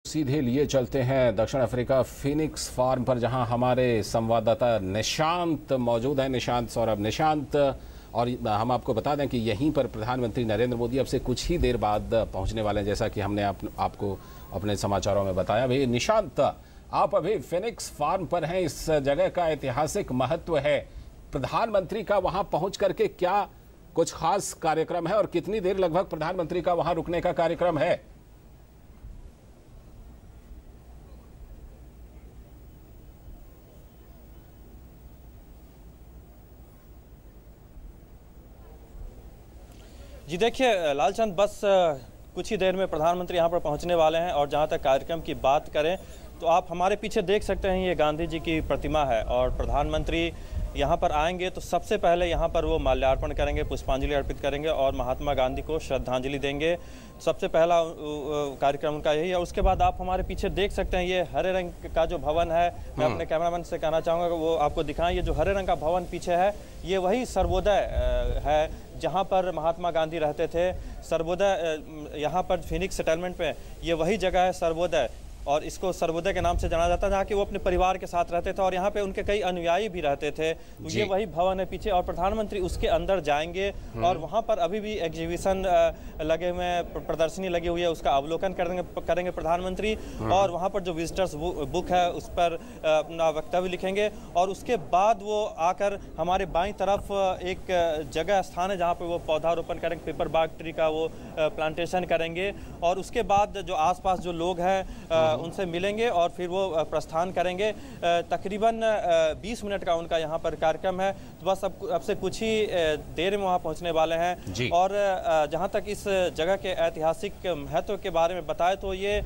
सीधे लिए चलते हैं दक्षिण अफ्रीका फिनिक्स फार्म पर, जहां हमारे संवाददाता निशांत मौजूद है। निशांत सौरभ, निशांत, और हम आपको बता दें कि यहीं पर प्रधानमंत्री नरेंद्र मोदी अब से कुछ ही देर बाद पहुंचने वाले हैं, जैसा कि हमने आपको अपने समाचारों में बताया। भाई निशांत, आप अभी फिनिक्स फार्म पर हैं, इस जगह का ऐतिहासिक महत्व है। प्रधानमंत्री का वहां पहुंच करके क्या कुछ खास कार्यक्रम है और कितनी देर लगभग प्रधानमंत्री का वहां रुकने का कार्यक्रम है? जी देखिए लालचंद, बस कुछ ही देर में प्रधानमंत्री यहाँ पर पहुँचने वाले हैं। और जहाँ तक कार्यक्रम की बात करें तो आप हमारे पीछे देख सकते हैं, ये गांधी जी की प्रतिमा है और प्रधानमंत्री यहाँ पर आएंगे तो सबसे पहले यहाँ पर वो माल्यार्पण करेंगे, पुष्पांजलि अर्पित करेंगे और महात्मा गांधी को श्रद्धांजलि देंगे। सबसे पहला कार्यक्रम उनका यही है। उसके बाद आप हमारे पीछे देख सकते हैं, ये हरे रंग का जो भवन है, मैं अपने कैमरामैन से कहना चाहूँगा कि वो आपको दिखाएं। ये जो हरे रंग का भवन पीछे है, ये वही सर्वोदय है जहाँ पर महात्मा गांधी रहते थे। सर्वोदय यहाँ पर फिनिक्स सेटलमेंट पे ये वही जगह है सर्वोदय, और इसको सर्वोदय के नाम से जाना जाता है, जहाँ कि वो अपने परिवार के साथ रहते थे और यहाँ पे उनके कई अनुयायी भी रहते थे। तो ये वही भवन है पीछे और प्रधानमंत्री उसके अंदर जाएंगे और वहाँ पर अभी भी एग्जीबिशन लगे हुए हैं, प्रदर्शनी लगी हुई है, उसका अवलोकन करेंगे प्रधानमंत्री। और वहाँ पर जो विजिटर्स बुक है उस पर अपना वक्तव्य लिखेंगे और उसके बाद वो आकर हमारे बाईं तरफ एक जगह स्थान है जहाँ पर वो पौधारोपण करेंगे, पेपर बाग ट्री का वो प्लांटेशन करेंगे। और उसके बाद जो आसपास जो लोग हैं उनसे मिलेंगे और फिर वो प्रस्थान करेंगे। तकरीबन 20 मिनट का उनका यहाँ पर कार्यक्रम है। तो बस अब से कुछ ही देर में वहाँ पहुँचने वाले हैं। और जहाँ तक इस जगह के ऐतिहासिक महत्व के बारे में बताए तो ये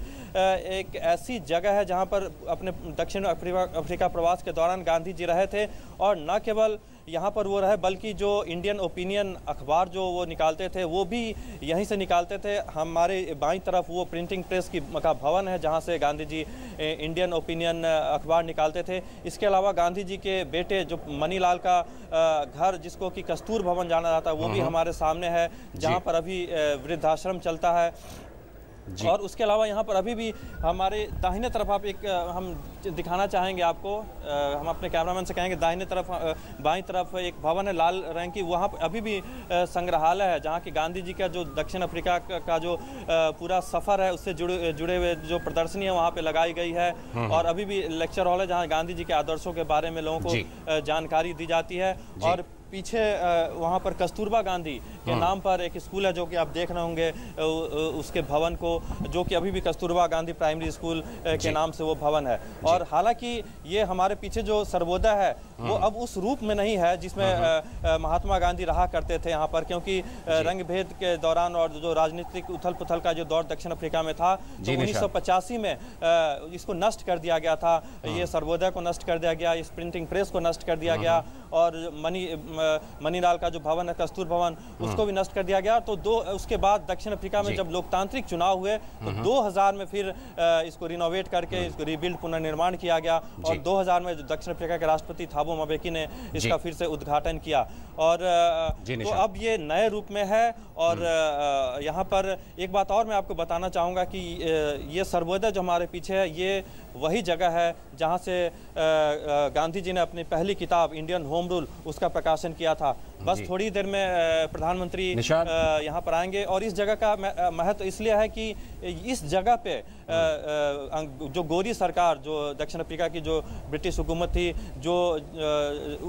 एक ऐसी जगह है जहाँ पर अपने दक्षिण अफ्रीका प्रवास के दौरान गांधी जी रहे थे। और न केवल यहाँ पर वो रहे बल्कि जो इंडियन ओपिनियन अखबार जो वो निकालते थे वो भी यहीं से निकालते थे। हमारे बाईं तरफ वो प्रिंटिंग प्रेस का भवन है जहाँ से गांधी जी इंडियन ओपिनियन अखबार निकालते थे। इसके अलावा गांधी जी के बेटे जो मनीलाल का घर, जिसको कि कस्तूर भवन जाना जाता है, वो भी हमारे सामने है, जहाँ पर अभी वृद्धाश्रम चलता है। और उसके अलावा यहाँ पर अभी भी हमारे दाहिने तरफ आप एक हम दिखाना चाहेंगे आपको, हम अपने कैमरामैन से कहेंगे दाहिने तरफ बाईं तरफ एक भवन है लाल रंग की, वहाँ पर अभी भी संग्रहालय है जहाँ की गांधी जी का जो दक्षिण अफ्रीका का जो पूरा सफ़र है उससे जुड़े हुए जो प्रदर्शनी है वहाँ पे लगाई गई है। और अभी भी लेक्चर हॉल है जहाँ गांधी जी के आदर्शों के बारे में लोगों को जानकारी दी जाती है। और पीछे वहाँ पर कस्तूरबा गांधी के नाम पर एक स्कूल है जो कि आप देख रहे होंगे उसके भवन को, जो कि अभी भी कस्तूरबा गांधी प्राइमरी स्कूल के नाम से वो भवन है। और हालांकि ये हमारे पीछे जो सर्वोदय है वो अब उस रूप में नहीं है जिसमें महात्मा गांधी रहा करते थे यहाँ पर, क्योंकि रंग भेद के दौरान और जो राजनीतिक उथल पुथल का जो दौर दक्षिण अफ्रीका में था तो 1985 में इसको नष्ट कर दिया गया था। ये सर्वोदय को नष्ट कर दिया गया, इस प्रिंटिंग प्रेस को नष्ट कर दिया गया और मनीलाल का जो भवन है कस्तूर भवन उसको भी नष्ट कर दिया गया। तो उसके बाद दक्षिण अफ्रीका में जब लोकतांत्रिक चुनाव हुए तो 2000 में फिर इसको रिनोवेट करके इसको रिबिल्ड पुनर्निर्माण किया गया। और 2000 में जो दक्षिण अफ्रीका के राष्ट्रपति थाबो म्बेकी ने इसका फिर से उद्घाटन किया। और तो अब ये नए रूप में है। और यहाँ पर एक बात और मैं आपको बताना चाहूँगा कि ये सर्वोदय जो हमारे पीछे है ये वही जगह है जहाँ से गांधी जी ने अपनी पहली किताब इंडियन होम रूल उसका प्रकाशन किया था। बस थोड़ी देर में प्रधानमंत्री यहाँ पर आएंगे। और इस जगह का महत्व इसलिए है कि इस जगह पे जो गोरी सरकार, जो दक्षिण अफ्रीका की जो ब्रिटिश हुकूमत थी, जो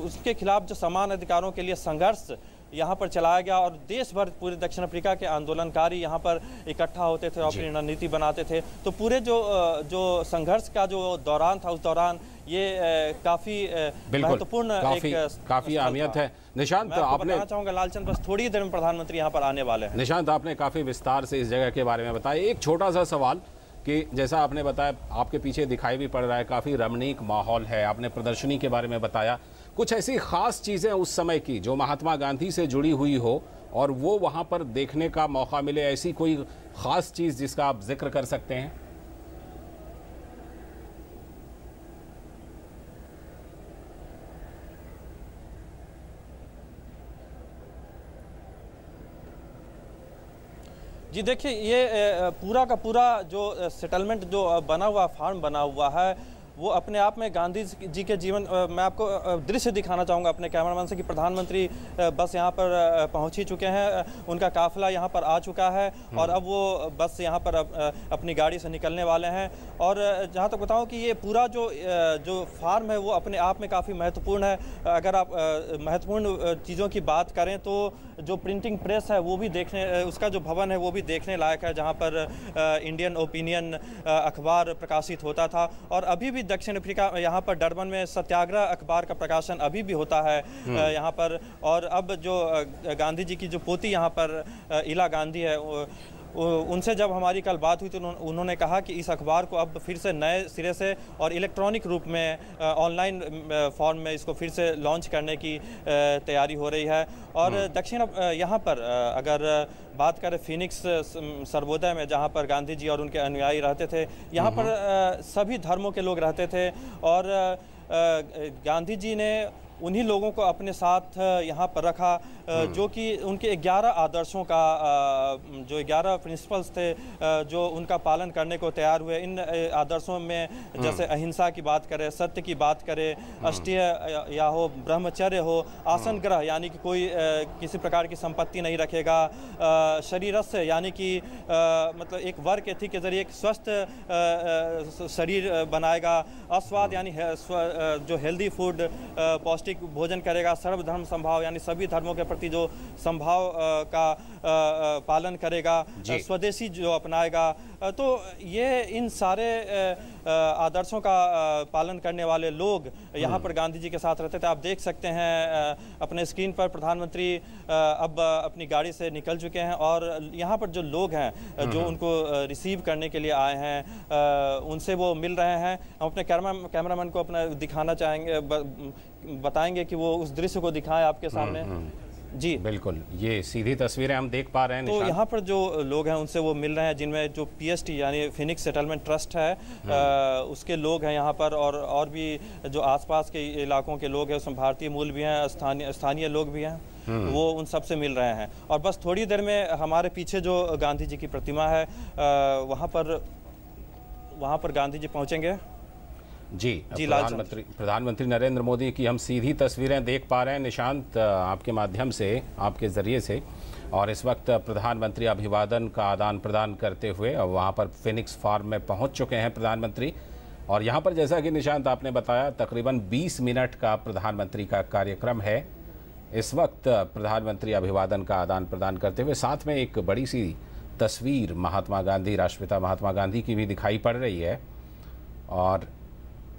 उसके खिलाफ जो समान अधिकारों के लिए संघर्ष यहाँ पर चलाया गया और देश भर पूरे दक्षिण अफ्रीका के आंदोलनकारी यहाँ पर इकट्ठा होते थे और अपनी रणनीति बनाते थे। तो पूरे जो संघर्ष का जो दौरान था उस दौरान ये काफी महत्वपूर्ण काफी अहमियत है। निशांत, आपने बताना चाहूंगा लालचंद, बस थोड़ी देर में प्रधानमंत्री यहाँ पर आने वाले हैं। निशांत, आपने काफी विस्तार से इस जगह के बारे में बताया। एक छोटा सा सवाल कि जैसा आपने बताया, आपके पीछे दिखाई भी पड़ रहा है, काफी रमणीक माहौल है, आपने प्रदर्शनी के बारे में बताया, कुछ ऐसी खास चीजें उस समय की जो महात्मा गांधी से जुड़ी हुई हो और वो वहां पर देखने का मौका मिले, ऐसी कोई खास चीज जिसका आप जिक्र कर सकते हैं? जी देखिए, ये पूरा का पूरा जो सेटलमेंट जो बना हुआ फार्म बना हुआ है, वो अपने आप में गांधी जी के जीवन, मैं आपको दृश्य दिखाना चाहूँगा अपने कैमरामैन से कि प्रधानमंत्री बस यहाँ पर पहुँच ही चुके हैं, उनका काफिला यहाँ पर आ चुका है और अब वो बस यहाँ पर अपनी गाड़ी से निकलने वाले हैं। और जहाँ तक बताऊँ कि ये पूरा जो फार्म है वो अपने आप में काफ़ी महत्वपूर्ण है। अगर आप महत्वपूर्ण चीज़ों की बात करें तो जो प्रिंटिंग प्रेस है वो भी देखने, उसका जो भवन है वो भी देखने लायक है, जहाँ पर इंडियन ओपिनियन अखबार प्रकाशित होता था। और अभी भी दक्षिण अफ्रीका यहाँ पर डरबन में सत्याग्रह अखबार का प्रकाशन अभी भी होता है यहाँ पर। और अब जो गांधी जी की जो पोती यहाँ पर इला गांधी है, उनसे जब हमारी कल बात हुई तो उन्होंने कहा कि इस अखबार को अब फिर से नए सिरे से और इलेक्ट्रॉनिक रूप में ऑनलाइन फॉर्म में इसको फिर से लॉन्च करने की तैयारी हो रही है। और दक्षिण यहाँ पर अगर बात करें फिनिक्स सर्वोदय में, जहाँ पर गांधी जी और उनके अनुयायी रहते थे, यहाँ पर सभी धर्मों के लोग रहते थे और गांधी जी ने उन्हीं लोगों को अपने साथ यहाँ पर रखा जो कि उनके 11 आदर्शों का, जो 11 प्रिंसिपल्स थे जो उनका पालन करने को तैयार हुए। इन आदर्शों में जैसे अहिंसा की बात करें, सत्य की बात करें, अष्टीय या हो, ब्रह्मचर्य हो, आसन ग्रह यानी कि कोई किसी प्रकार की संपत्ति नहीं रखेगा, शरीरस्य यानी कि मतलब एक वर्क एथिक के जरिए एक स्वस्थ शरीर बनाएगा, अस्वाद यानी जो हेल्दी फूड, पौष्टिक भोजन करेगा, सर्वधर्म संभाव यानी सभी धर्मों के प्रति जो संभाव का पालन करेगा, स्वदेशी जो अपनाएगा। तो ये इन सारे आदर्शों का पालन करने वाले लोग यहाँ पर गांधी जी के साथ रहते थे। आप देख सकते हैं अपने स्क्रीन पर प्रधानमंत्री अब अपनी गाड़ी से निकल चुके हैं और यहाँ पर जो लोग हैं जो उनको रिसीव करने के लिए आए हैं उनसे वो मिल रहे हैं। हम अपने कैमरामैन को अपना दिखाना चाहेंगे, बताएंगे कि वो उस दृश्य को दिखाएं आपके सामने। जी बिल्कुल, ये सीधी तस्वीरें हम देख पा रहे हैं। तो यहाँ पर जो लोग हैं उनसे वो मिल रहे हैं, जिनमें जो पीएसटी यानी फिनिक्स सेटलमेंट ट्रस्ट है उसके लोग हैं यहाँ पर, और भी जो आसपास के इलाकों के लोग हैं, उसमें भारतीय मूल भी हैं, स्थानीय लोग भी हैं, वो उन सब से मिल रहे हैं। और बस थोड़ी देर में हमारे पीछे जो गांधी जी की प्रतिमा है वहाँ पर गांधी जी पहुँचेंगे। जी प्रधानमंत्री नरेंद्र मोदी की हम सीधी तस्वीरें देख पा रहे हैं निशांत, आपके माध्यम से, आपके ज़रिए से। और इस वक्त प्रधानमंत्री अभिवादन का आदान प्रदान करते हुए अब वहाँ पर फिनिक्स फार्म में पहुँच चुके हैं प्रधानमंत्री। और यहाँ पर जैसा कि निशांत आपने बताया तकरीबन 20 मिनट का प्रधानमंत्री का कार्यक्रम है। इस वक्त प्रधानमंत्री अभिवादन का आदान प्रदान करते हुए साथ में एक बड़ी सी तस्वीर महात्मा गांधी, राष्ट्रपिता महात्मा गांधी की भी दिखाई पड़ रही है। और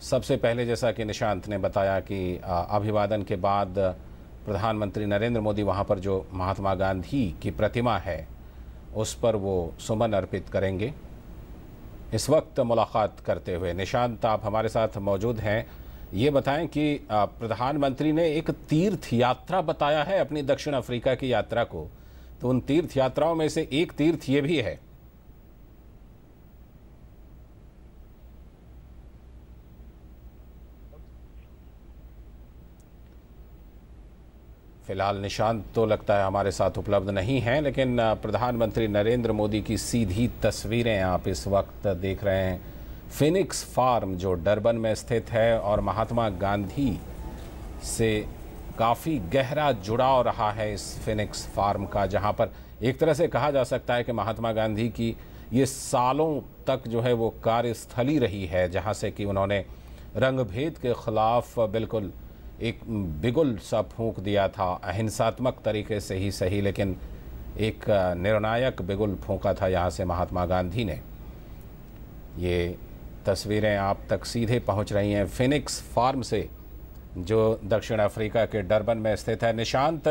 सबसे पहले जैसा कि निशांत ने बताया कि अभिवादन के बाद प्रधानमंत्री नरेंद्र मोदी वहां पर जो महात्मा गांधी की प्रतिमा है उस पर वो सुमन अर्पित करेंगे। इस वक्त मुलाकात करते हुए निशांत आप हमारे साथ मौजूद हैं, ये बताएं कि प्रधानमंत्री ने एक तीर्थ यात्रा बताया है अपनी दक्षिण अफ्रीका की यात्रा को, तो उन तीर्थ यात्राओं में से एक तीर्थ ये भी है। फिलहाल निशांत तो लगता है हमारे साथ उपलब्ध नहीं हैं, लेकिन प्रधानमंत्री नरेंद्र मोदी की सीधी तस्वीरें आप इस वक्त देख रहे हैं। फिनिक्स फार्म जो डरबन में स्थित है और महात्मा गांधी से काफ़ी गहरा जुड़ाव रहा है इस फिनिक्स फार्म का, जहां पर एक तरह से कहा जा सकता है कि महात्मा गांधी की ये सालों तक जो है वो कार्यस्थली रही है, जहां से कि उन्होंने रंगभेद के खिलाफ बिल्कुल एक बिगुल सा फूंक दिया था, अहिंसात्मक तरीके से ही सही, लेकिन एक निर्णायक बिगुल फूंका था यहाँ से महात्मा गांधी ने। ये तस्वीरें आप तक सीधे पहुँच रही हैं फिनिक्स फार्म से जो दक्षिण अफ्रीका के डरबन में स्थित है। निशांत,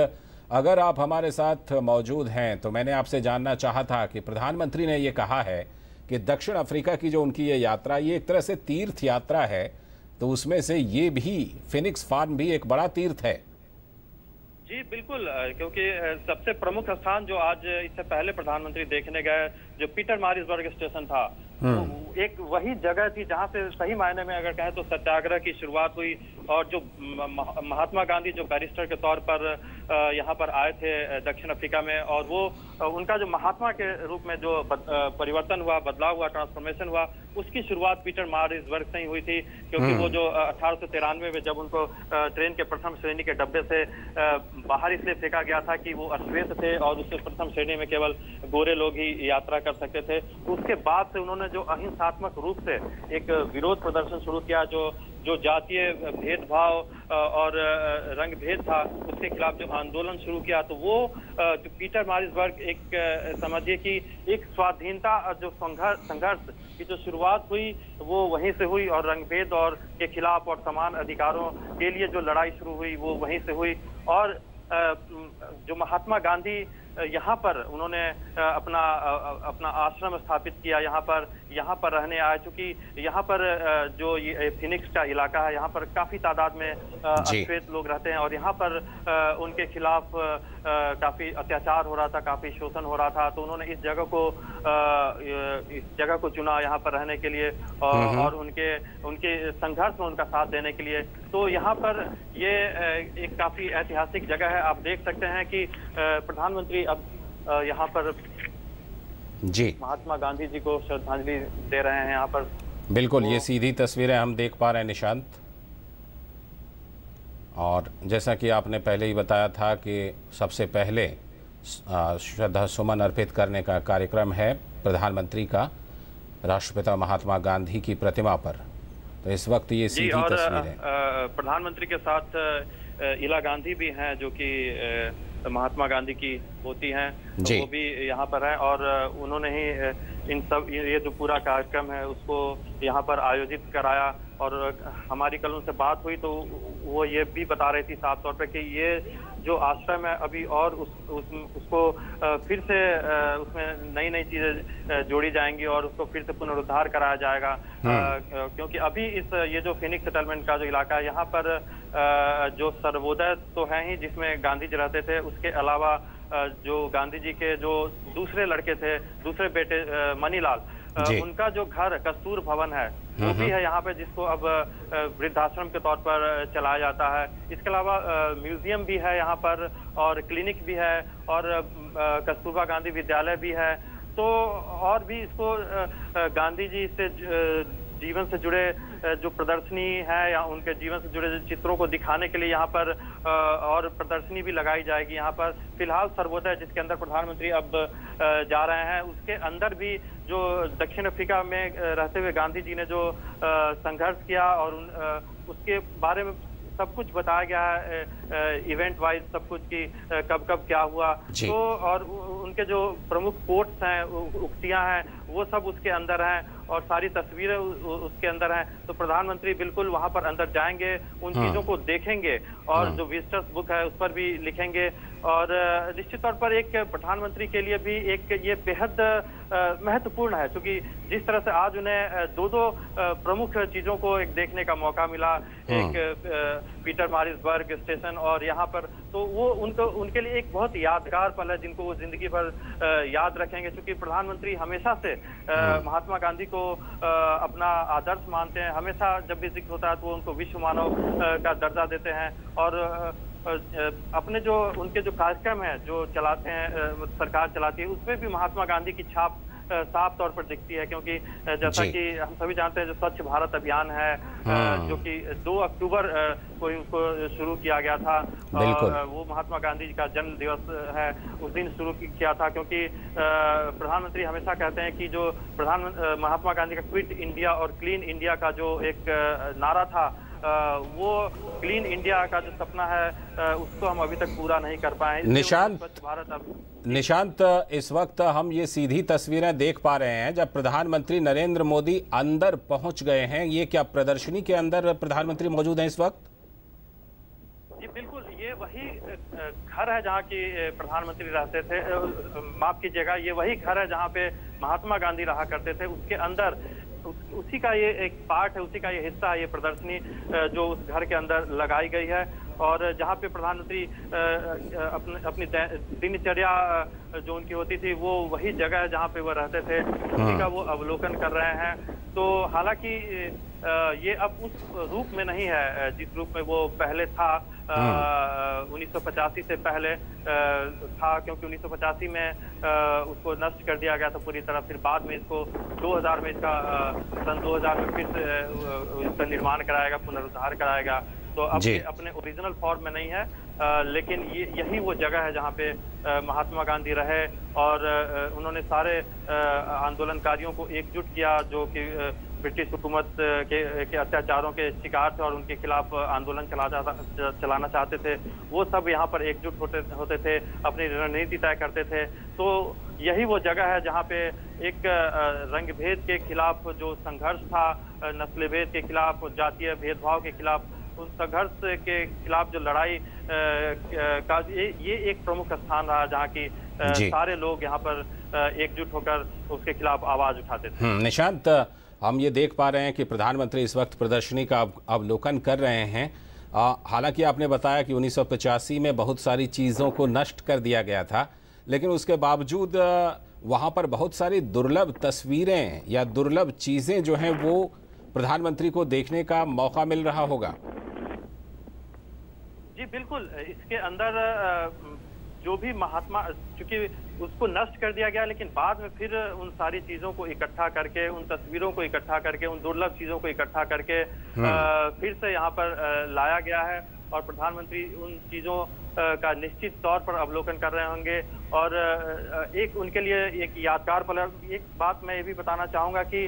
अगर आप हमारे साथ मौजूद हैं तो मैंने आपसे जानना चाहा था कि प्रधानमंत्री ने ये कहा है कि दक्षिण अफ्रीका की जो उनकी ये यात्रा, ये एक तरह से तीर्थ यात्रा है, तो उसमें से ये भी फिनिक्स फार्म भी एक बड़ा तीर्थ है। जी बिल्कुल, क्योंकि सबसे प्रमुख स्थान जो आज इससे पहले प्रधानमंत्री देखने गए जो पीटर मारिसबर्ग स्टेशन था, तो एक वही जगह थी जहां से सही मायने में अगर कहें तो सत्याग्रह की शुरुआत हुई और जो महात्मा गांधी जो बैरिस्टर के तौर पर यहाँ पर आए थे दक्षिण अफ्रीका में, और वो उनका जो महात्मा के रूप में जो परिवर्तन हुआ, बदलाव हुआ, ट्रांसफॉर्मेशन हुआ, उसकी शुरुआत पीटर मारिट्सबर्ग से ही हुई थी। क्योंकि वो जो 1893 में जब उनको ट्रेन के प्रथम श्रेणी के डब्बे से बाहर इसलिए फेंका गया था कि वो अश्वेत थे और उसके प्रथम श्रेणी में केवल गोरे लोग ही यात्रा कर सकते थे, उसके बाद से उन्होंने जो अहिंसात्मक रूप से एक विरोध प्रदर्शन शुरू किया, जो जातीय भेदभाव और रंग भेद था उसके खिलाफ जो आंदोलन शुरू किया, तो वो पीटर मारिट्सबर्ग एक समझिए कि एक स्वाधीनता जो संघर्ष की जो शुरुआत हुई वो वहीं से हुई, और रंगभेद और के खिलाफ और समान अधिकारों के लिए जो लड़ाई शुरू हुई वो वहीं से हुई। और जो महात्मा गांधी यहाँ पर उन्होंने अपना आश्रम स्थापित किया, यहाँ पर रहने आए, चूंकि यहाँ पर जो ये फिनिक्स का इलाका है, यहाँ पर काफी तादाद में अश्वेत लोग रहते हैं, और यहाँ पर उनके खिलाफ काफी अत्याचार हो रहा था, काफी शोषण हो रहा था, तो उन्होंने इस जगह को चुना यहाँ पर रहने के लिए, और उनके संघर्ष में उनका साथ देने के लिए। तो यहाँ पर ये एक काफी ऐतिहासिक जगह है। आप देख सकते हैं कि प्रधानमंत्री अब यहाँ पर जी महात्मा गांधी जी को श्रद्धांजलि दे रहे हैं यहाँ पर। बिल्कुल, ये सीधी तस्वीरें हम देख पा रहे हैं निशांत, और जैसा कि आपने पहले ही बताया था कि सबसे पहले श्रद्धा सुमन अर्पित करने का कार्यक्रम है प्रधानमंत्री का राष्ट्रपिता महात्मा गांधी की प्रतिमा पर। तो इस वक्त ये सीधी तस्वीरें, प्रधानमंत्री के साथ इला गांधी भी हैं जो कि महात्मा गांधी की होती हैं, तो वो भी यहाँ पर हैं, और उन्होंने ही ये जो पूरा कार्यक्रम है उसको यहाँ पर आयोजित कराया। और हमारी कल उनसे बात हुई तो वो ये भी बता रही थी साफ तौर पे कि ये जो आश्रम है अभी और उसको फिर से उसमें नई चीजें जोड़ी जाएंगी और उसको फिर से पुनरुद्धार कराया जाएगा। क्योंकि अभी ये जो फिनिक्स सेटलमेंट का जो इलाका है, यहाँ पर जो सर्वोदय तो है ही जिसमें गांधी जी रहते थे, उसके अलावा जो गांधी जी के जो दूसरे लड़के थे, दूसरे बेटे मनीलाल, उनका जो घर कस्तूर भवन है वो भी है यहाँ पे, जिसको अब वृद्धाश्रम के तौर पर चलाया जाता है। इसके अलावा म्यूजियम भी है यहाँ पर, और क्लिनिक भी है, और कस्तूरबा गांधी विद्यालय भी है। तो और भी इसको गांधी जी से जीवन से जुड़े जो प्रदर्शनी है या उनके जीवन से जुड़े चित्रों को दिखाने के लिए यहाँ पर और प्रदर्शनी भी लगाई जाएगी। यहाँ पर फिलहाल सर्वोदय जिसके अंदर प्रधानमंत्री अब जा रहे हैं, उसके अंदर भी जो दक्षिण अफ्रीका में रहते हुए गांधी जी ने जो संघर्ष किया और उसके बारे में सब कुछ बताया गया है, इवेंट वाइज सब कुछ कि कब कब क्या हुआ। तो और उनके जो प्रमुख कोट्स हैं, उक्तियां हैं, वो सब उसके अंदर हैं और सारी तस्वीरें उसके अंदर हैं। तो प्रधानमंत्री बिल्कुल वहां पर अंदर जाएंगे, उन चीजों को देखेंगे और जो विजिटर्स बुक है उस पर भी लिखेंगे। और निश्चित तौर पर एक प्रधानमंत्री के लिए भी एक ये बेहद महत्वपूर्ण है, क्योंकि जिस तरह से आज उन्हें दो प्रमुख चीजों को एक देखने का मौका मिला, एक पीटर मारिट्सबर्ग स्टेशन और यहाँ पर, तो वो उनके लिए एक बहुत यादगार पल है जिनको वो जिंदगी भर याद रखेंगे। क्योंकि प्रधानमंत्री हमेशा से महात्मा गांधी को अपना आदर्श मानते हैं, हमेशा जब भी जिक्र होता है तो वो उनको विश्व मानव का दर्जा देते हैं। और अपने जो उनके जो कार्यक्रम है जो चलाते हैं, सरकार चलाती है, उसमें भी महात्मा गांधी की छाप साफ तौर पर दिखती है। क्योंकि जैसा कि हम सभी जानते हैं जो स्वच्छ भारत अभियान है, जो कि 2 अक्टूबर को उसको शुरू किया गया था, और वो महात्मा गांधी जी का जन्म दिवस है, उस दिन शुरू किया था। क्योंकि प्रधानमंत्री हमेशा कहते हैं कि जो महात्मा गांधी का क्विट इंडिया और क्लीन इंडिया का जो एक नारा था, वो क्लीन इंडिया का जो सपना है उसको हम अभी तक पूरा नहीं कर पाए। निशांत, इस वक्त हम ये सीधी तस्वीरें देख पा रहे हैं जब प्रधानमंत्री नरेंद्र मोदी अंदर पहुंच गए हैं। ये क्या प्रदर्शनी के अंदर प्रधानमंत्री मौजूद हैं इस वक्त? जी बिल्कुल, ये वही घर है जहाँ की प्रधानमंत्री रहते थे, माफ कीजिएगा, ये वही घर है जहाँ पे महात्मा गांधी रहा करते थे। उसके अंदर उसी का ये एक पार्ट है, उसी का ये हिस्सा है, ये प्रदर्शनी जो उस घर के अंदर लगाई गई है। और जहाँ पे प्रधानमंत्री अपनी दिनचर्या जो उनकी होती थी वो वही जगह है जहाँ पे वो रहते थे, उसी का वो अवलोकन कर रहे हैं। तो हालांकि ये अब उस रूप में नहीं है जिस रूप में वो पहले था, 1985 से पहले था, क्योंकि 1985 में उसको नष्ट कर दिया गया था पूरी तरह। फिर बाद में इसको 2000 में सन 2000 में फिर से इसका निर्माण कराएगा, पुनरुद्धार कराएगा। तो अब ये अपने ओरिजिनल फॉर्म में नहीं है, लेकिन यही वो जगह है जहाँ पे महात्मा गांधी रहे और उन्होंने सारे आंदोलनकारियों को एकजुट किया जो कि ब्रिटिश हुकूमत के अत्याचारों के शिकार थे और उनके खिलाफ आंदोलन चलाना चाहते थे। वो सब यहाँ पर एकजुट होते थे, अपनी रणनीति तय करते थे। तो यही वो जगह है जहाँ पे एक रंग भेद के खिलाफ जो संघर्ष था, नस्ल भेद के खिलाफ, जातीय भेदभाव के खिलाफ, उन संघर्ष के खिलाफ जो लड़ाई का ये एक प्रमुख स्थान रहा जहाँ की सारे लोग यहाँ पर एकजुट होकर उसके खिलाफ आवाज उठाते थे। निशांत, हम ये देख पा रहे हैं कि प्रधानमंत्री इस वक्त प्रदर्शनी का अवलोकन कर रहे हैं। हालांकि आपने बताया कि 1985 में बहुत सारी चीज़ों को नष्ट कर दिया गया था, लेकिन उसके बावजूद वहाँ पर बहुत सारी दुर्लभ तस्वीरें या दुर्लभ चीज़ें जो हैं वो प्रधानमंत्री को देखने का मौका मिल रहा होगा। जी बिल्कुल, इसके अंदर जो भी महात्मा, चूंकि उसको नष्ट कर दिया गया, लेकिन बाद में फिर उन सारी चीजों को इकट्ठा करके, उन तस्वीरों को इकट्ठा करके, उन दुर्लभ चीजों को इकट्ठा करके फिर से यहाँ पर लाया गया है और प्रधानमंत्री उन चीजों का निश्चित तौर पर अवलोकन कर रहे होंगे। और एक उनके लिए एक यादगार पल। एक बात मैं ये भी बताना चाहूंगा कि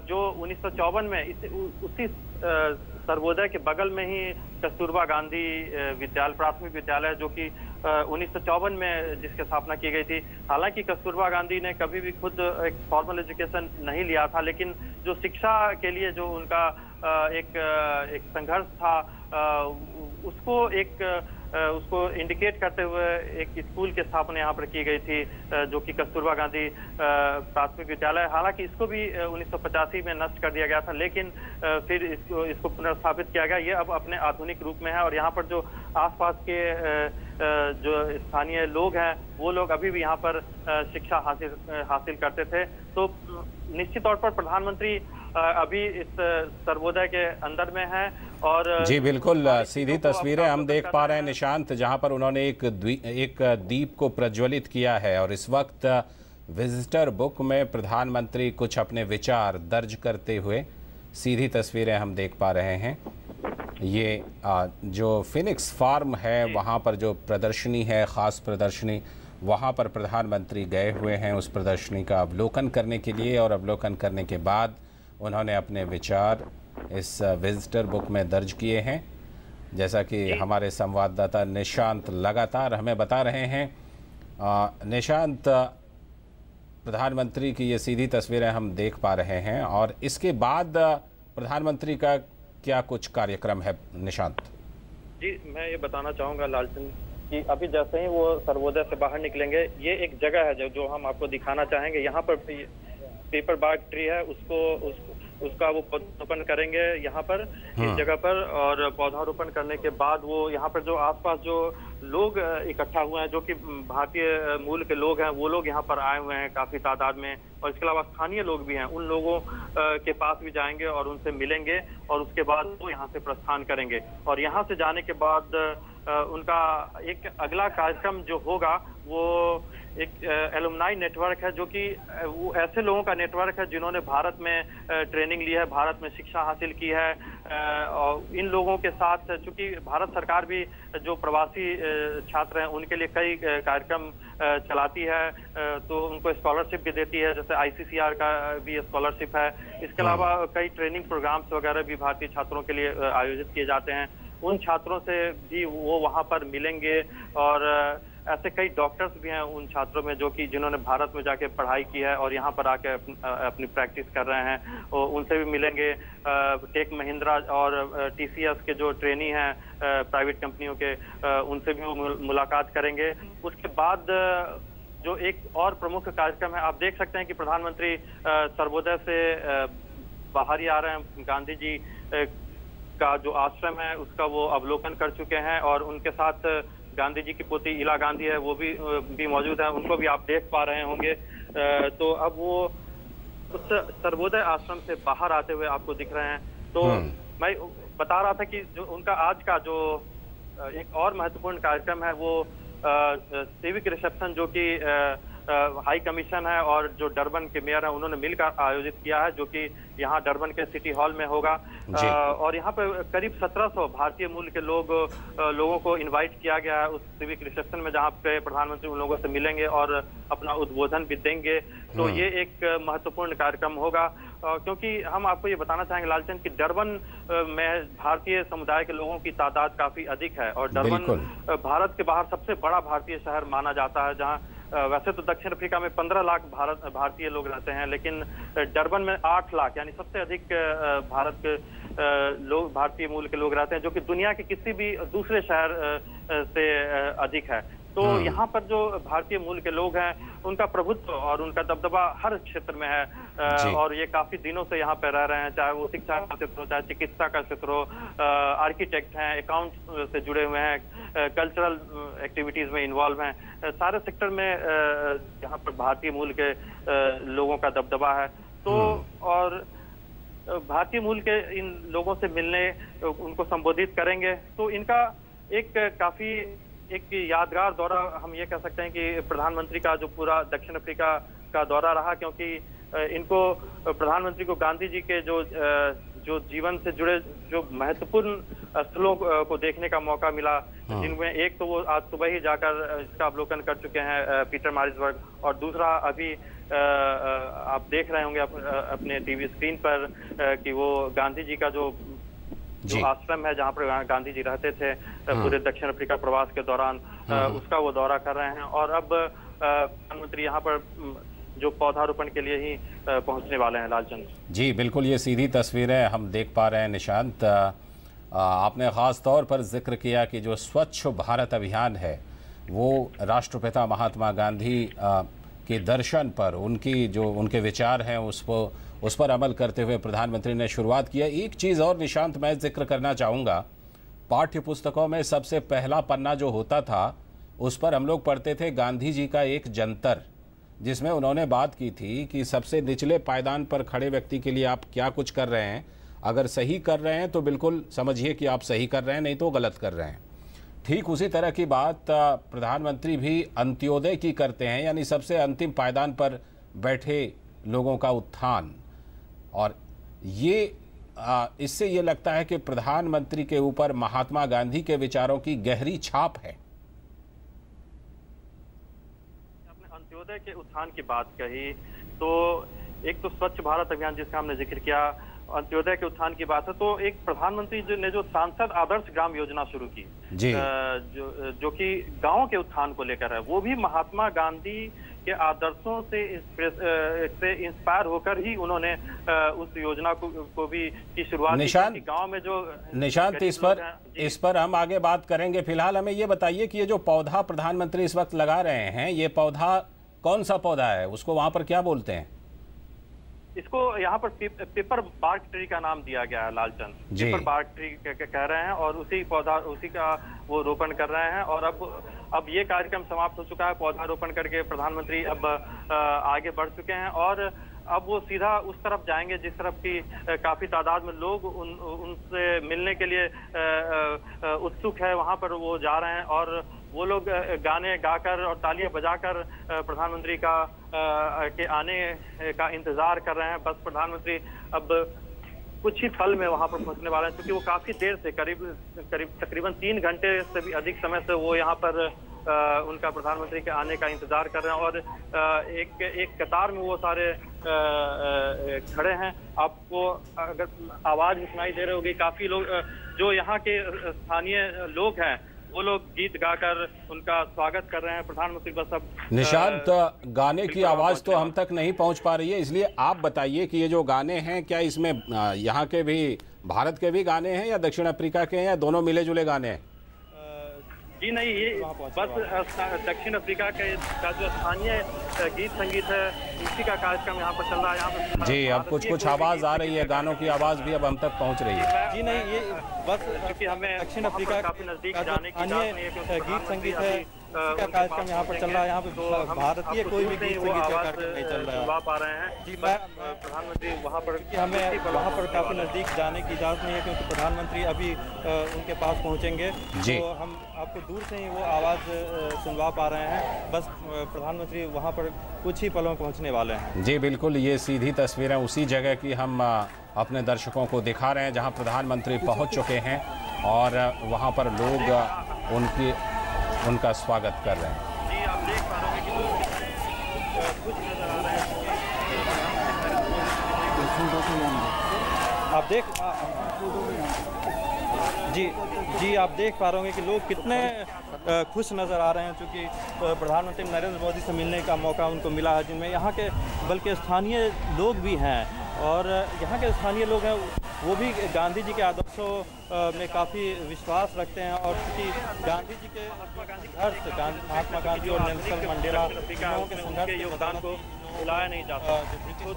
जो 1954 में उसी सर्वोदय के बगल में ही कस्तूरबा गांधी विद्यालय, प्राथमिक विद्यालय, जो कि 1954 में जिसकी स्थापना की गई थी। हालांकि कस्तूरबा गांधी ने कभी भी खुद एक फॉर्मल एजुकेशन नहीं लिया था, लेकिन जो शिक्षा के लिए जो उनका एक संघर्ष था, उसको इंडिकेट करते हुए एक स्कूल की स्थापना यहाँ पर की गई थी जो कि कस्तूरबा गांधी प्राथमिक विद्यालय। हालांकि इसको भी 1985 में नष्ट कर दिया गया था, लेकिन फिर इसको पुनर्स्थापित किया गया। ये अब अपने आधुनिक रूप में है और यहाँ पर जो आसपास के जो स्थानीय लोग हैं वो लोग अभी भी यहाँ पर शिक्षा हासिल करते थे। तो निश्चित तौर पर प्रधानमंत्री अभी इस सर्वोदय के अंदर में है और जी बिल्कुल, सीधी तस्वीरें हम देख पा रहे हैं निशांत, जहां पर उन्होंने एक दीप को प्रज्वलित किया है और इस वक्त विजिटर बुक में प्रधानमंत्री कुछ अपने विचार दर्ज करते हुए सीधी तस्वीरें हम देख पा रहे हैं। ये जो फिनिक्स फार्म है वहां पर जो प्रदर्शनी है, ख़ास प्रदर्शनी, वहां पर प्रधानमंत्री गए हुए हैं उस प्रदर्शनी का अवलोकन करने के लिए और अवलोकन करने के बाद उन्होंने अपने विचार इस विजिटर बुक में दर्ज किए हैं। जैसा कि हमारे संवाददाता निशांत लगातार हमें बता रहे हैं। निशांत, प्रधानमंत्री की ये सीधी तस्वीरें हम देख पा रहे हैं और इसके बाद प्रधानमंत्री का क्या कुछ कार्यक्रम है निशांत? जी, मैं ये बताना चाहूँगा लालचंद कि अभी जैसे ही वो सर्वोदय से बाहर निकलेंगे, ये एक जगह है जो हम आपको दिखाना चाहेंगे। यहाँ पर पेपर बाग ट्री है, उसका वो पौधारोपण करेंगे यहाँ पर, इस जगह पर। और पौधारोपण करने के बाद वो यहाँ पर जो आसपास जो लोग इकट्ठा हुए हैं, जो कि भारतीय मूल के लोग हैं, वो लोग यहाँ पर आए हुए हैं काफी तादाद में। और इसके अलावा स्थानीय लोग भी हैं, उन लोगों के पास भी जाएंगे और उनसे मिलेंगे और उसके बाद वो यहाँ से प्रस्थान करेंगे। और यहाँ से जाने के बाद उनका एक अगला कार्यक्रम जो होगा वो एक एलुमनाई नेटवर्क है, जो कि वो ऐसे लोगों का नेटवर्क है जिन्होंने भारत में ट्रेनिंग ली है, भारत में शिक्षा हासिल की है। और इन लोगों के साथ, चूंकि भारत सरकार भी जो प्रवासी छात्र हैं उनके लिए कई कार्यक्रम चलाती है, तो उनको स्कॉलरशिप भी देती है, जैसे ICCR का भी स्कॉलरशिप है। इसके अलावा कई ट्रेनिंग प्रोग्राम्स वगैरह भी भारतीय छात्रों के लिए आयोजित किए जाते हैं। उन छात्रों से भी वो वहाँ पर मिलेंगे और ऐसे कई डॉक्टर्स भी हैं उन छात्रों में जो कि जिन्होंने भारत में जाके पढ़ाई की है और यहाँ पर आके अपनी प्रैक्टिस कर रहे हैं, और उनसे भी मिलेंगे। टेक महिंद्रा और TCS के जो ट्रेनी हैं प्राइवेट कंपनियों के, उनसे भी वो मुलाकात करेंगे। उसके बाद जो एक और प्रमुख कार्यक्रम है, आप देख सकते हैं कि प्रधानमंत्री सर्वोदय से बाहर ही आ रहे हैं। गांधी जी का जो आश्रम है उसका वो अवलोकन कर चुके हैं, और उनके साथ गांधी जी की पोती इला गांधी है, वो भी मौजूद है, उनको भी आप देख पा रहे होंगे। तो अब वो उस सर्वोदय आश्रम से बाहर आते हुए आपको दिख रहे हैं। तो मैं बता रहा था कि जो उनका आज का जो एक और महत्वपूर्ण कार्यक्रम है वो सिविक रिसेप्शन, जो कि हाई कमीशन है और जो डरबन के मेयर है उन्होंने मिलकर आयोजित किया है, जो कि यहाँ डरबन के सिटी हॉल में होगा। और यहाँ पर करीब 1700 भारतीय मूल के लोगों को इनवाइट किया गया है उस सिविक रिसेप्शन में, जहाँ पे प्रधानमंत्री उन लोगों से मिलेंगे और अपना उद्बोधन भी देंगे। तो ये एक महत्वपूर्ण कार्यक्रम होगा, क्योंकि हम आपको ये बताना चाहेंगे लालचंद कि डरबन में भारतीय समुदाय के लोगों की तादाद काफी अधिक है, और डरबन भारत के बाहर सबसे बड़ा भारतीय शहर माना जाता है, जहाँ वैसे तो दक्षिण अफ्रीका में 15 लाख भारतीय लोग रहते हैं, लेकिन डरबन में 8 लाख यानी सबसे अधिक भारत के लोग, भारतीय मूल के लोग रहते हैं, जो कि दुनिया के किसी भी दूसरे शहर से अधिक है। तो यहाँ पर जो भारतीय मूल के लोग हैं उनका प्रभुत्व और उनका दबदबा हर क्षेत्र में है, और ये काफी दिनों से यहाँ पे रह रहे हैं, चाहे वो शिक्षा का क्षेत्र हो, चाहे चिकित्सा का क्षेत्र हो, आर्किटेक्ट हैं, अकाउंट से जुड़े हुए हैं, कल्चरल एक्टिविटीज में इन्वॉल्व हैं, सारे सेक्टर में यहाँ पर भारतीय मूल के लोगों का दबदबा है। तो और भारतीय मूल के इन लोगों से मिलने, उनको संबोधित करेंगे, तो इनका एक यादगार दौरा हम ये कह सकते हैं कि प्रधानमंत्री का जो पूरा दक्षिण अफ्रीका का दौरा रहा, क्योंकि इनको प्रधानमंत्री को गांधी जी के जो जीवन से जुड़े जो महत्वपूर्ण स्थलों को देखने का मौका मिला, जिनमें एक तो वो आज सुबह ही जाकर इसका अवलोकन कर चुके हैं पीटरमारिट्जबर्ग, और दूसरा अभी आप देख रहे होंगे अपने टीवी स्क्रीन पर कि वो गांधी जी का जो आश्रम है जहाँ पर गांधी जी रहते थे पूरे दक्षिण अफ्रीका प्रवास के दौरान, उसका वो दौरा कर रहे हैं। और अब प्रधानमंत्री यहाँ पर जो पौधारोपण के लिए ही पहुंचने वाले हैं लालचंद जी। बिल्कुल, ये सीधी तस्वीरें हम देख पा रहे हैं निशांत। आपने ख़ास तौर पर जिक्र किया कि जो स्वच्छ भारत अभियान है वो राष्ट्रपिता महात्मा गांधी के दर्शन पर, उनके विचार हैं उस पर अमल करते हुए प्रधानमंत्री ने शुरुआत किया। एक चीज़ और निशांत मैं जिक्र करना चाहूँगा, पाठ्य पुस्तकों में सबसे पहला पन्ना जो होता था उस पर हम लोग पढ़ते थे गांधी जी का एक जंतर, जिसमें उन्होंने बात की थी कि सबसे निचले पायदान पर खड़े व्यक्ति के लिए आप क्या कुछ कर रहे हैं, अगर सही कर रहे हैं तो बिल्कुल समझिए कि आप सही कर रहे हैं, नहीं तो गलत कर रहे हैं। ठीक उसी तरह की बात प्रधानमंत्री भी अंत्योदय की करते हैं, यानी सबसे अंतिम पायदान पर बैठे लोगों का उत्थान। और ये इससे ये लगता है कि प्रधानमंत्री के ऊपर महात्मा गांधी के विचारों की गहरी छाप है। आपने अंत्योदय के उत्थान की बात कही, तो एक तो स्वच्छ भारत अभियान जिसका हमने जिक्र किया, अंत्योदय के उत्थान की बात है, तो एक प्रधानमंत्री ने जो सांसद आदर्श ग्राम योजना शुरू की जी, जो कि गांव के उत्थान को लेकर है, वो भी महात्मा गांधी के आदर्शों से इंस्पायर होकर ही उन्होंने उस योजना को भी की शुरुआत की। गांव में जो निशांत इस पर हम आगे बात करेंगे। फिलहाल हमें ये बताइए कि ये जो पौधा प्रधानमंत्री इस वक्त लगा रहे हैं, ये पौधा कौन सा पौधा है, उसको वहां पर क्या बोलते हैं? इसको यहाँ पर पेपर बार्क ट्री का नाम दिया गया है लालचंद, पेपर बार्क ट्री कह रहे हैं, और उसी का वो रोपण कर रहे हैं। और अब ये कार्यक्रम समाप्त हो चुका है, पौधारोपण करके प्रधानमंत्री अब आगे बढ़ चुके हैं, और अब वो सीधा उस तरफ जाएंगे जिस तरफ की काफी तादाद में लोग उनसे मिलने के लिए उत्सुक है, वहां पर वो जा रहे हैं, और वो लोग गाने गाकर और तालियां बजाकर प्रधानमंत्री के आने का इंतजार कर रहे हैं। बस प्रधानमंत्री अब कुछ ही पल में वहां पर पहुंचने वाले हैं, क्योंकि वो काफी देर से करीब तकरीबन 3 घंटे से भी अधिक समय से वो यहाँ पर उनका प्रधानमंत्री के आने का इंतजार कर रहे हैं, और एक कतार में वो सारे खड़े हैं। आपको अगर आवाज सुनाई दे रही होगी, काफी लोग जो यहाँ के स्थानीय लोग हैं वो लोग गीत गाकर उनका स्वागत कर रहे हैं। प्रधानमंत्री बस अब निशांत, गाने की आवाज तो हम तक नहीं पहुंच पा रही है, इसलिए आप बताइए कि ये जो गाने हैं क्या इसमें यहाँ के भी, भारत के भी गाने हैं या दक्षिण अफ्रीका के हैं, या दोनों मिले जुले गाने हैं? जी नहीं, ये बस दक्षिण अफ्रीका का जो स्थानीय गीत संगीत है उसी का कार्यक्रम यहाँ पर चल रहा है। यहाँ पर जी अब कुछ आवाज़ आ रही है, गानों की आवाज़ भी अब हम तक पहुँच रही है। जी नहीं, ये बस क्योंकि हमें दक्षिण अफ्रीका काफी नजदीक का जाने की गीत संगीत है उसका कार्यक्रम यहाँ पर चल रहा है। यहाँ पे भारतीय कोई भी गीत संगीत का कार्यक्रम नहीं चल रहा है। पा रहे हैं जी, मैं प्रधानमंत्री वहाँ पर, हमें वहाँ पर काफ़ी नज़दीक जाने की इजाज़त नहीं है क्योंकि प्रधानमंत्री अभी उनके पास पहुँचेंगे। जी। तो हम आपको दूर से ही वो आवाज़ सुनवा पा रहे हैं। बस प्रधानमंत्री वहाँ पर कुछ ही पलों में पहुँचने वाले हैं। जी बिल्कुल, ये सीधी तस्वीरें उसी जगह की हम अपने दर्शकों को दिखा रहे हैं जहां प्रधानमंत्री पहुंच चुके हैं और वहां पर लोग उनका स्वागत कर रहे हैं। जी आप देख पा रहे हैं कि कुछ नजर आ रहे हैं। आप आप देख पा रहे होंगे कि लोग कितने खुश नज़र आ रहे हैं क्योंकि प्रधानमंत्री नरेंद्र मोदी से मिलने का मौका उनको मिला है, जिनमें यहाँ के बल्कि स्थानीय लोग भी हैं और यहाँ के स्थानीय लोग हैं वो भी गांधी जी के आदर्शों में काफ़ी विश्वास रखते हैं और क्योंकि गांधी जी के संघर्ष महात्मा गांधी और नेल्सन मंडेला के संघर्ष योगदान को भुलाया नहीं जाता। तो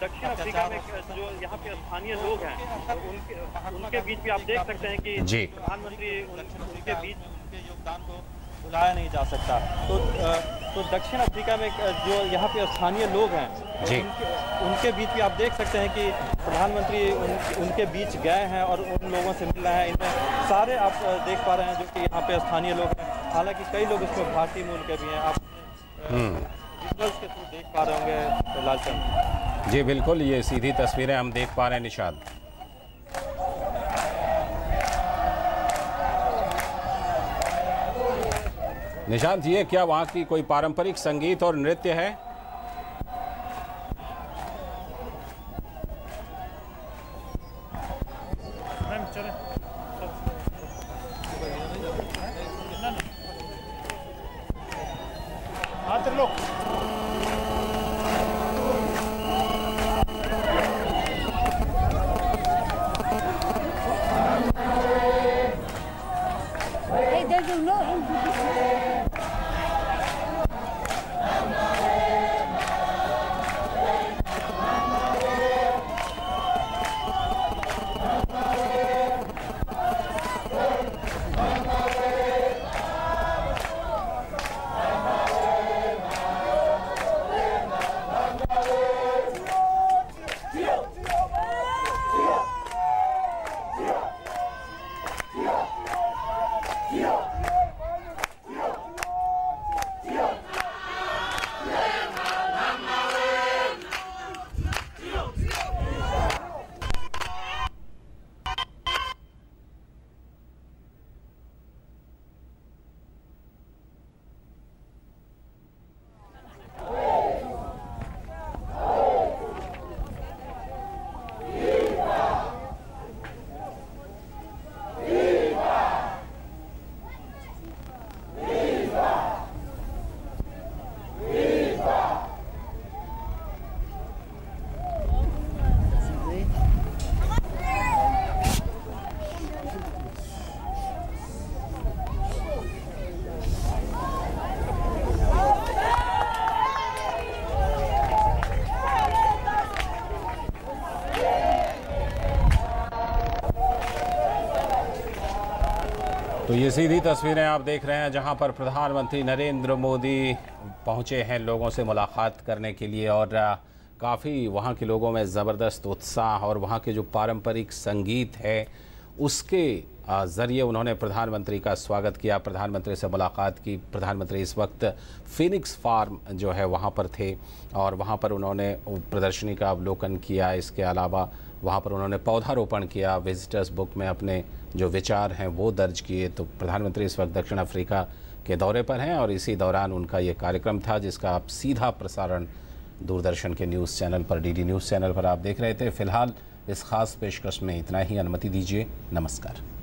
दक्षिण अफ्रीका में जो यहाँ पे स्थानीय लोग हैं उनके बीच भी आप देख सकते हैं कि प्रधानमंत्री उनके बीच योगदान को भुलाया नहीं जा सकता। तो दक्षिण अफ्रीका में जो यहाँ पे स्थानीय लोग हैं जी उनके बीच भी आप देख सकते हैं कि प्रधानमंत्री उनके बीच गए हैं और उन लोगों से मिल रहे हैं। इनमें सारे आप देख पा रहे हैं जो कि यहाँ पे स्थानीय लोग हैं, हालांकि कई लोग इसमें भारतीय मूल के भी हैं। आप विजुअल्स के थ्रू देख पा रहे होंगे लालचंद। जी बिल्कुल, ये सीधी तस्वीरें हम देख पा रहे हैं निशाद। निशांत, ये क्या वहाँ की कोई पारंपरिक संगीत और नृत्य है? तो ये सीधी तस्वीरें आप देख रहे हैं जहां पर प्रधानमंत्री नरेंद्र मोदी पहुंचे हैं लोगों से मुलाकात करने के लिए और काफ़ी वहां के लोगों में ज़बरदस्त उत्साह और वहां के जो पारंपरिक संगीत है उसके ज़रिए उन्होंने प्रधानमंत्री का स्वागत किया, प्रधानमंत्री से मुलाकात की। प्रधानमंत्री इस वक्त फिनिक्स फार्म जो है वहाँ पर थे और वहाँ पर उन्होंने प्रदर्शनी का अवलोकन किया। इसके अलावा वहाँ पर उन्होंने पौधारोपण किया, विजिटर्स बुक में अपने जो विचार हैं वो दर्ज किए। तो प्रधानमंत्री इस वक्त दक्षिण अफ्रीका के दौरे पर हैं और इसी दौरान उनका ये कार्यक्रम था जिसका आप सीधा प्रसारण दूरदर्शन के न्यूज़ चैनल पर, डीडी न्यूज़ चैनल पर आप देख रहे थे। फिलहाल इस खास पेशकश में इतना ही, अनुमति दीजिए। नमस्कार।